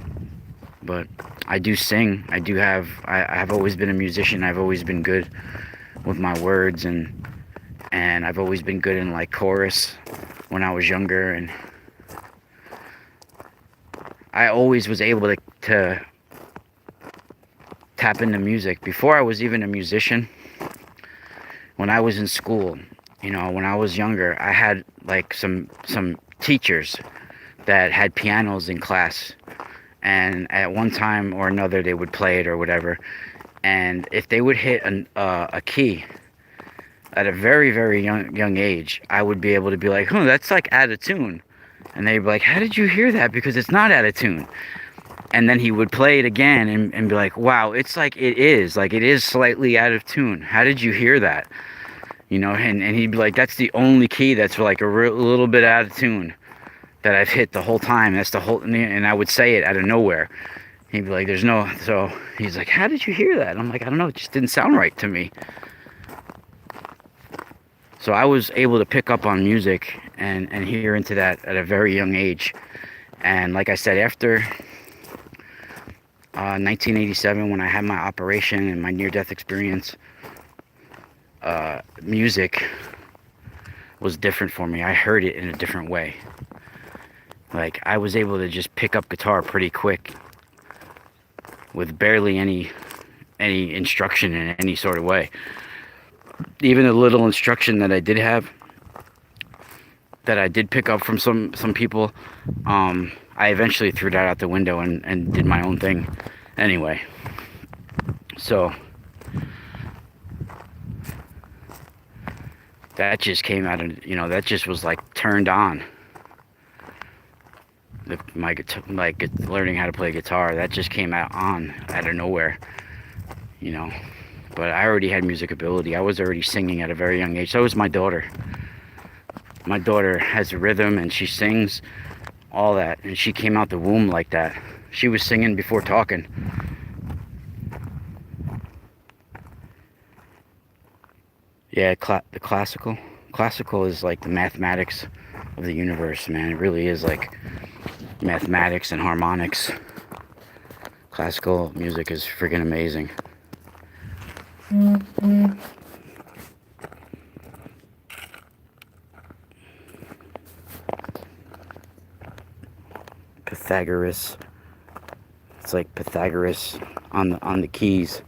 But I do sing. I've always been a musician. I've always been good with my words, and I've always been good in like chorus when I was younger, and I always was able to tap into music before I was even a musician. When I was in school, when I was younger, I had like some teachers that had pianos in class. And at one time or another, they would play it or whatever. And if they would hit a key at a very, very young age, I would be able to be like, that's like out of tune. And they'd be like, how did you hear that? Because it's not out of tune. And then he would play it again and be like, wow, it's like it is slightly out of tune. How did you hear that? And he'd be like, that's the only key that's like a little bit out of tune that I've hit the whole time. That's the whole, and I would say it out of nowhere. He'd be like, so he's like, how did you hear that? I'm like, I don't know, it just didn't sound right to me. So I was able to pick up on music and hear into that at a very young age. And like I said, after 1987, when I had my operation and my near-death experience, music was different for me. I heard it in a different way. Like, I was able to just pick up guitar pretty quick with barely any instruction in any sort of way. Even the little instruction that I did have, that I did pick up from some people, I eventually threw that out the window and did my own thing anyway. So that just came out of, that just was like turned on. My guitar, like learning how to play guitar, that just came out of nowhere, But I already had music ability. I was already singing at a very young age. So was my daughter. My daughter has a rhythm and she sings, all that, and she came out the womb like that. She was singing before talking. Yeah, the classical is like the mathematics of the universe, man. It really is like mathematics and harmonics. Classical music is freaking amazing. Pythagoras. It's like Pythagoras on the keys.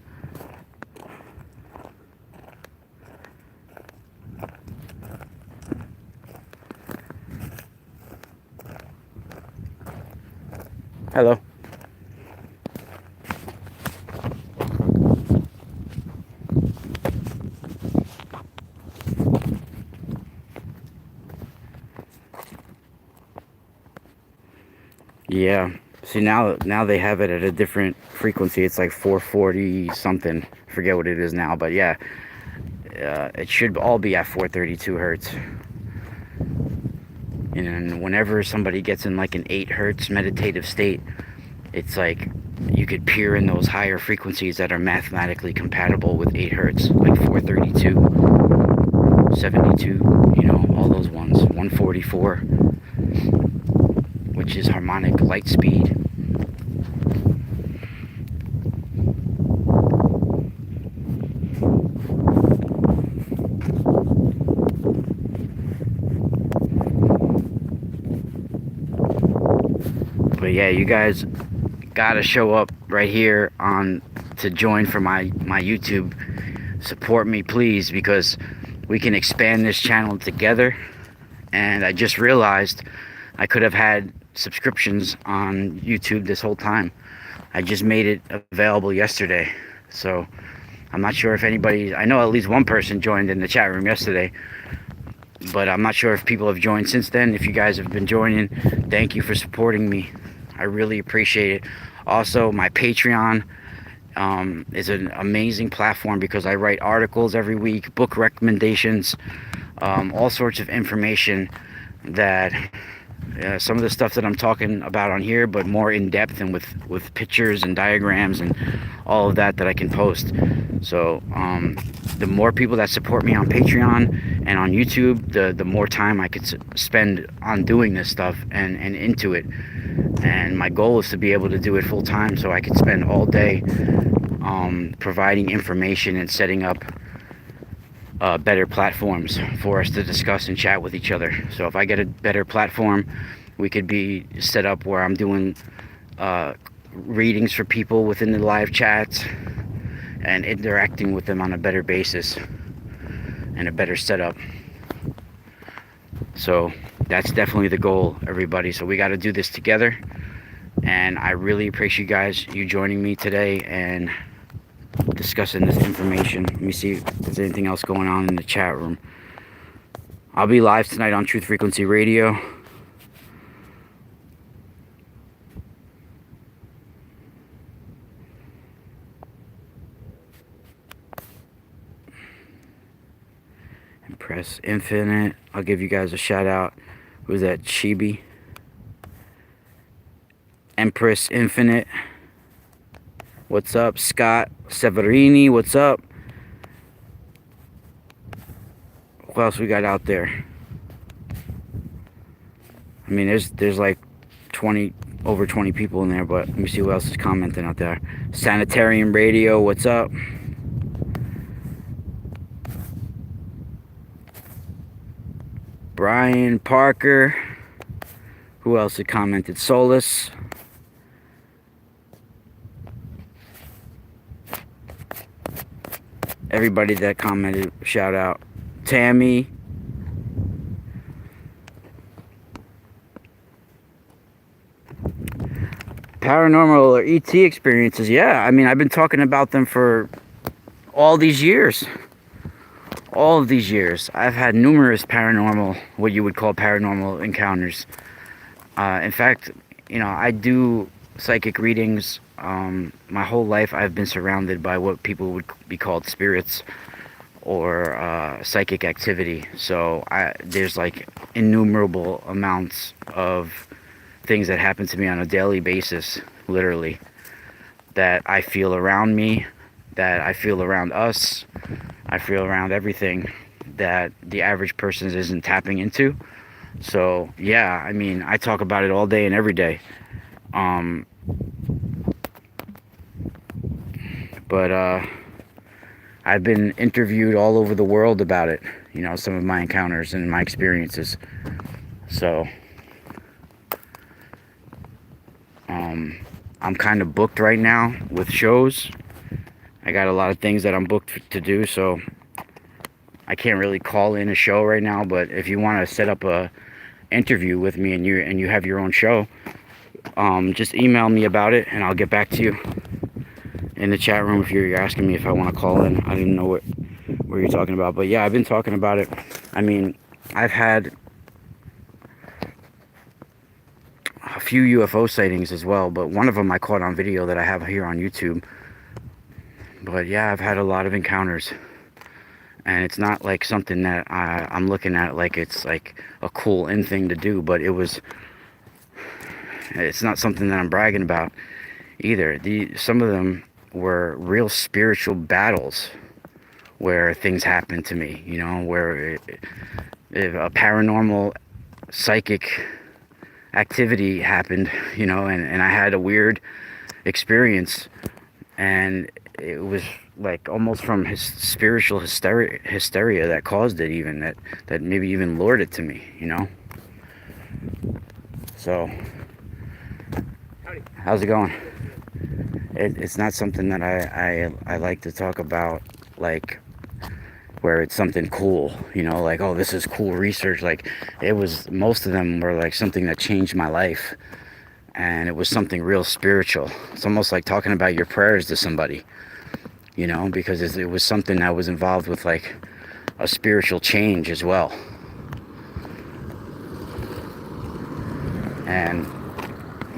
Hello. Yeah. See, now they have it at a different frequency. It's like 440 something. I forget what it is now, but yeah, it should all be at 432 hertz. And whenever somebody gets in like an 8 hertz meditative state, it's like you could peer in those higher frequencies that are mathematically compatible with 8 hertz, like 432, 72, all those ones, 144, which is harmonic light speed. But yeah, you guys gotta show up right here to join for my YouTube. Support me, please, because we can expand this channel together. And I just realized I could have had subscriptions on YouTube this whole time. I just made it available yesterday. So I'm not sure if anybody, I know at least one person joined in the chat room yesterday, but I'm not sure if people have joined since then. If you guys have been joining, thank you for supporting me. I really appreciate it. Also, my Patreon is an amazing platform because I write articles every week, book recommendations, all sorts of information that some of the stuff that I'm talking about on here, but more in depth and with pictures and diagrams and all of that I can post. So the more people that support me on Patreon and on YouTube, the more time I could spend on doing this stuff and into it. And my goal is to be able to do it full time, so I could spend all day providing information and setting up better platforms for us to discuss and chat with each other. So if I get a better platform, we could be set up where I'm doing readings for people within the live chats and interacting with them on a better basis and a better setup. So that's definitely the goal, everybody. So we got to do this together, and I really appreciate you joining me today and discussing this information. Let me see if there's anything else going on in the chat room. I'll be live tonight on Truth Frequency Radio. Impress Infinite. I'll give you guys a shout out. Who's that? Chibi. Empress Infinite. What's up? Scott Severini. What's up? What else we got out there? I mean, there's like over 20 people in there, but let me see who else is commenting out there. Sanitarium Radio. What's up? Brian Parker. Who else had commented? Solus. Everybody that commented, shout out. Tammy. Paranormal or ET experiences. Yeah, I mean, I've been talking about them for all these years. All of these years. I've had numerous paranormal, what you would call paranormal encounters. In fact, I do psychic readings. My whole life I've been surrounded by what people would be called spirits or psychic activity. So there's like innumerable amounts of things that happen to me on a daily basis, literally, that I feel around me, that I feel around us, I feel around everything that the average person isn't tapping into. So yeah, I mean, I talk about it all day and every day. But I've been interviewed all over the world about it, some of my encounters and my experiences. So I'm kind of booked right now with shows. I got a lot of things that I'm booked to do, so I can't really call in a show right now. But if you want to set up a interview with me and you have your own show, just email me about it and I'll get back to you in the chat room if you're asking me if I want to call in. I didn't know what you're talking about, but yeah, I've been talking about it. I mean, I've had few UFO sightings as well, but one of them I caught on video that I have here on YouTube. But yeah, I've had a lot of encounters, and it's not like something that I'm looking at like it's like a cool in thing to do, but it's not something that I'm bragging about either. Some of them were real spiritual battles where things happened to me, you know, where a paranormal psychic activity happened, you know, and I had a weird experience, and it was like almost from his spiritual hysteria that caused it, even that maybe even lured it to me, you know. So how's it going? It's not something that I like to talk about, like where it's something cool, you know, like, oh, this is cool research. Like, it was, most of them were like something that changed my life, and it was something real spiritual. It's almost like talking about your prayers to somebody, you know, because it was something that was involved with like a spiritual change as well. And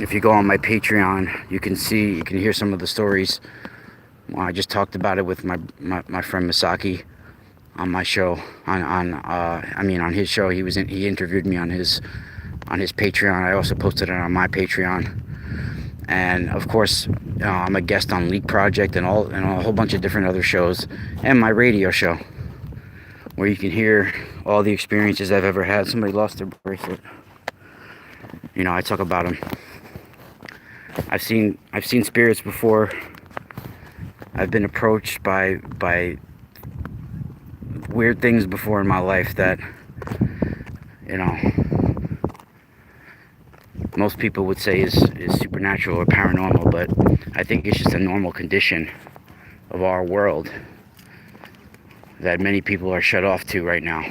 if you go on my Patreon, you can hear some of the stories. Well, I just talked about it with my friend Misaki on my show, on his show. He interviewed me on his Patreon. I also posted it on my Patreon. And of course, I'm a guest on Leak Project and a whole bunch of different other shows, and my radio show, where you can hear all the experiences I've ever had. Somebody lost their bracelet. You know, I talk about them. I've seen spirits before. I've been approached by weird things before in my life that, you know, most people would say is supernatural or paranormal, but I think it's just a normal condition of our world that many people are shut off to right now.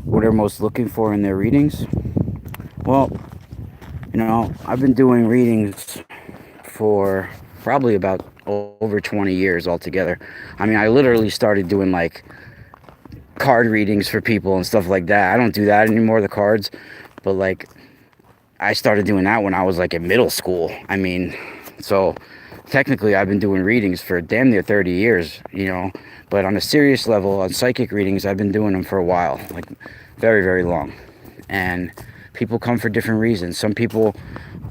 What they're most looking for in their readings? Well, you know, I've been doing readings for probably about over 20 years altogether. I mean, I literally started doing like card readings for people and stuff like that. I don't do that anymore, the cards, but like I started doing that when I was like in middle school. I mean, so technically I've been doing readings for damn near 30 years, you know, but on a serious level, on psychic readings, I've been doing them for a while, like very, very long. And people come for different reasons. Some people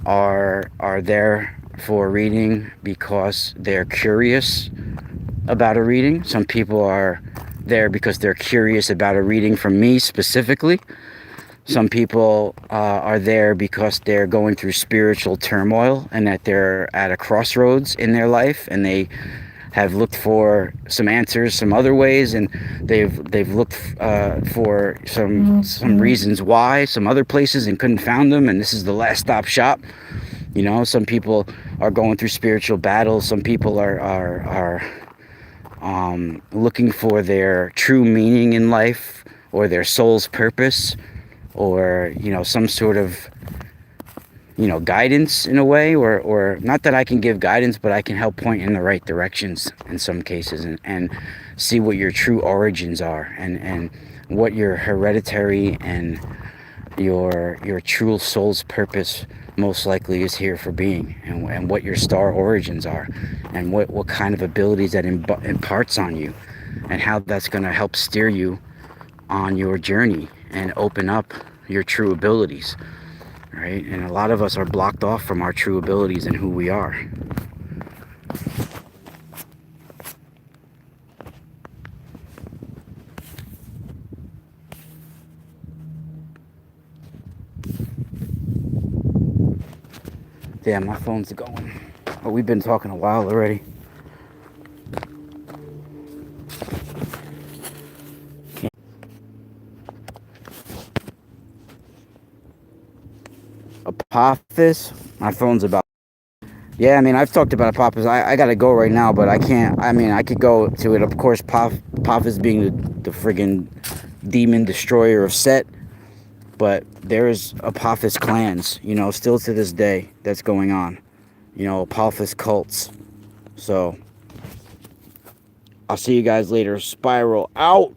are there for a reading because they're curious about a reading. Some people are there because they're curious about a reading from me specifically. Some people are there because they're going through spiritual turmoil and that they're at a crossroads in their life, and they have looked for some answers some other ways, and they've looked for some reasons why some other places and couldn't found them, and this is the last stop shop. You know, some people are going through spiritual battles. Some people are looking for their true meaning in life, or their soul's purpose, or, you know, some sort of, you know, guidance in a way, or not that I can give guidance, but I can help point in the right directions in some cases, and see what your true origins are, and what your hereditary and your true soul's purpose most likely is here for being, and what your star origins are, and what kind of abilities that imparts on you, and how that's going to help steer you on your journey and open up your true abilities, right? And a lot of us are blocked off from our true abilities and who we are. Damn, my phone's going. Oh, we've been talking a while already. Apophis? My phone's about... Yeah, I mean, I've talked about Apophis. I gotta go right now, but I can't... I mean, I could go to it. Of course, Apophis being the friggin' demon destroyer of Set. But there's Apophis clans, you know, still to this day that's going on. You know, Apophis cults. So, I'll see you guys later. Spiral out.